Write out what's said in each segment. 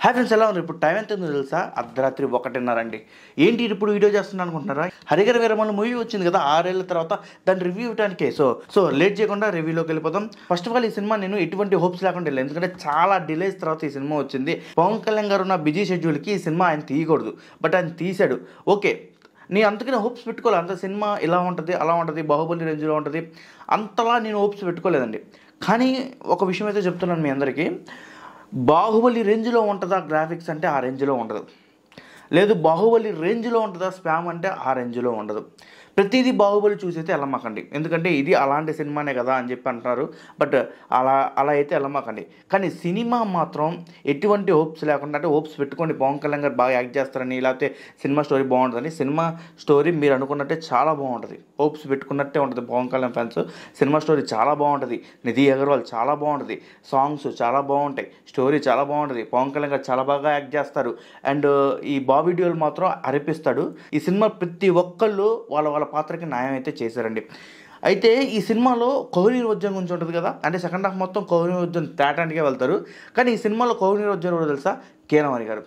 Hi friends, ఎలా ఉన్నారు? ఇప్పుడు టైం ఎంత ఉందో తెలుసా? అర్ధరాత్రి 1:30 అండి. ఏంటి ఇప్పుడు వీడియో చేస్తున్నాను అనుకుంటున్నారా? హరిహర వీరమల్లు మూవీ వచ్చింది కదా 6 ఏళ్ల తర్వాత, దాన్ని రివ్యూ ఇవ్వడానికే. సో లేట్ చేయకుండా రివ్యూలోకి వెళ్ళిపోతాం. ఫస్ట్ ఆఫ్ ఆల్ ఈ సినిమా నేను ఎటువంటి హోప్స్ లేకుండా వెళ్ళాను, ఎందుకంటే చాలా డిలేస్ తర్వాత ఈ సినిమా వచ్చింది. పవన్ కళ్యాణ్ గారు ఉన్న బిజీ షెడ్యూల్కి ఈ సినిమా ఆయన తీయకూడదు, బట్ ఆయన తీశాడు. ఓకే, నేను అందుకనే హోప్స్ పెట్టుకోవాలి. అంత సినిమా ఇలా ఉంటుంది, అలా ఉంటుంది, బాహుబలి రేంజ్లో ఉంటుంది, అంతలా నేను హోప్స్ పెట్టుకోలేదండి. కానీ ఒక విషయం అయితే చెప్తున్నాను మీ అందరికీ, బాహుబలి రేంజ్లో ఉంటుందా గ్రాఫిక్స్ అంటే ఆ రేంజ్లో ఉండదు. లేదు బాహుబలి రేంజ్లో ఉంటుందా స్పామ్ అంటే ఆ రేంజ్లో ఉండదు. ప్రతిదీ బాహుబలి చూసైతే వెళ్ళమాకండి, ఎందుకంటే ఇది అలాంటి సినిమానే కదా అని చెప్పి అంటున్నారు. బట్ అలా అయితే వెళ్ళమాకండి. కానీ సినిమా మాత్రం ఎటువంటి హోప్స్ లేకుండా, అంటే హోప్స్ పెట్టుకోండి పవన్ కళ్యాణ్ గారు బాగా యాక్ట్ చేస్తారని, లేకపోతే సినిమా స్టోరీ బాగుంటుందని. సినిమా స్టోరీ మీరు అనుకున్నట్టే చాలా బాగుంటుంది, హోప్స్ పెట్టుకున్నట్టే ఉంటుంది. Pawan Kalyan fans cinema story చాలా బాగుంటుంది. నిధి అగర్వాల్ చాలా బాగుంటుంది, సాంగ్స్ చాలా బాగుంటాయి, స్టోరీ చాలా బాగుంటుంది. పవన్ కళ్యాణ్ గారు చాలా బాగా యాక్ట్ చేస్తారు. అండ్ ఈ బాబీ డియోల్ మాత్రం అరిపిస్తాడు. ఈ సినిమా ప్రతి ఒక్కళ్ళు వాళ్ళ పాత్రకి న్యాయం అయితే చేశారండి. అయితే ఈ సినిమాలో కోహినూర్ గురించి ఉంటుంది కదా, అంటే సెకండ్ హాఫ్ మొత్తం కోహినూర్ తేటానికే వెళ్తారు. కానీ ఈ సినిమాలో కోహినూర్ కూడా తెలుసా, కీరవాణి గారు.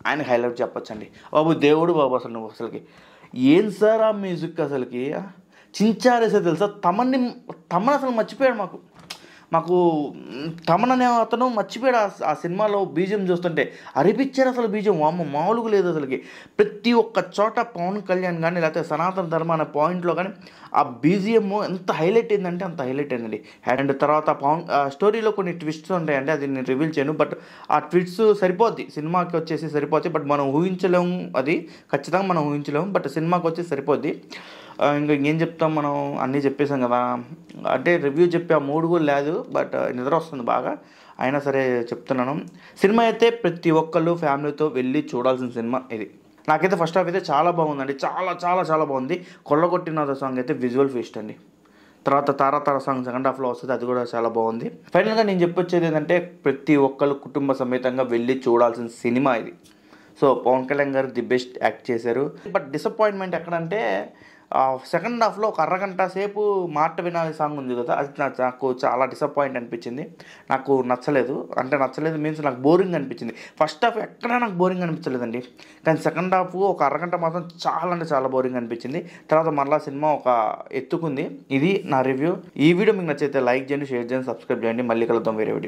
ఆయన హైలైట్ చెప్పొచ్చండి. బాబు దేవుడు బాబు, అసలు నువ్వు అసలుకి ఏం సార్ ఆ మ్యూజిక్ అసలుకి చించారేసే తెలుసా. తమన్ అసలు మర్చిపోయాడు. మాకు తమన్ అనే అతను మర్చిపోయాడు. ఆ సినిమాలో బీజియం చూస్తుంటే అరిపించారు అసలు. బీజియం మామూలుగా లేదు అసలుకి. ప్రతి ఒక్క చోట పవన్ కళ్యాణ్ కానీ, లేకపోతే సనాతన ధర్మ అనే పాయింట్లో కానీ ఆ బీజిఎం ఎంత హైలైట్ అయిందంటే అంత హైలైట్ అయిందండి. అండ్ తర్వాత స్టోరీలో కొన్ని ట్విస్ట్స్ ఉంటాయండి, అది నేను రివీల్ చేయను. బట్ ఆ ట్విస్ట్స్ సరిపోద్ది, సినిమాకి వచ్చేసి సరిపోద్ది. బట్ మనం ఊహించలేము, అది ఖచ్చితంగా మనం ఊహించలేము. బట్ సినిమాకి వచ్చేసి సరిపోద్ది. ఇంకేం చెప్తాం, మనం అన్నీ చెప్పేసాం కదా. అంటే రివ్యూ చెప్పే ఆ మూడు కూడా లేదు, బట్ నిద్ర వస్తుంది బాగా. అయినా సరే చెప్తున్నాను. సినిమా అయితే ప్రతి ఒక్కళ్ళు ఫ్యామిలీతో వెళ్ళి చూడాల్సిన సినిమా ఇది. నాకైతే ఫస్ట్ హాఫ్ అయితే చాలా బాగుందండి, చాలా చాలా చాలా బాగుంది. కొల్లగొట్టిన సాంగ్ అయితే విజువల్ ఫీస్ట్ అండి. తర్వాత తారా సాంగ్ సెకండ్ హాఫ్లో వస్తుంది, అది కూడా చాలా బాగుంది. ఫైనల్గా నేను చెప్పొచ్చేది ఏంటంటే, ప్రతి ఒక్కళ్ళు కుటుంబ సమేతంగా వెళ్ళి చూడాల్సిన సినిమా ఇది. సో పవన్ కళ్యాణ్ గారు ది బెస్ట్ యాక్ట్ చేశారు. బట్ డిసప్పాయింట్మెంట్ ఎక్కడంటే, సెకండ్ హాఫ్లో ఒక అరగంట సేపు మాట వినాలి సాంగ్ ఉంది కదా, అది నాకు చాలా డిసప్పాయింట్ అనిపించింది. నాకు నచ్చలేదు. అంటే నచ్చలేదు మీన్స్ నాకు బోరింగ్ అనిపించింది. ఫస్ట్ హాఫ్ ఎక్కడా నాకు బోరింగ్ అనిపించలేదండి, కానీ సెకండ్ హాఫ్ ఒక అరగంట మాత్రం చాలా అంటే చాలా బోరింగ్ అనిపించింది. తర్వాత మరలా సినిమా ఒక ఎత్తుకుంది. ఇది నా రివ్యూ. ఈ వీడియో మీకు నచ్చితే లైక్ చేయండి, షేర్ చేయండి, సబ్స్క్రైబ్ చేయండి. మళ్ళీ కలుద్దాం వేరే వీడియో.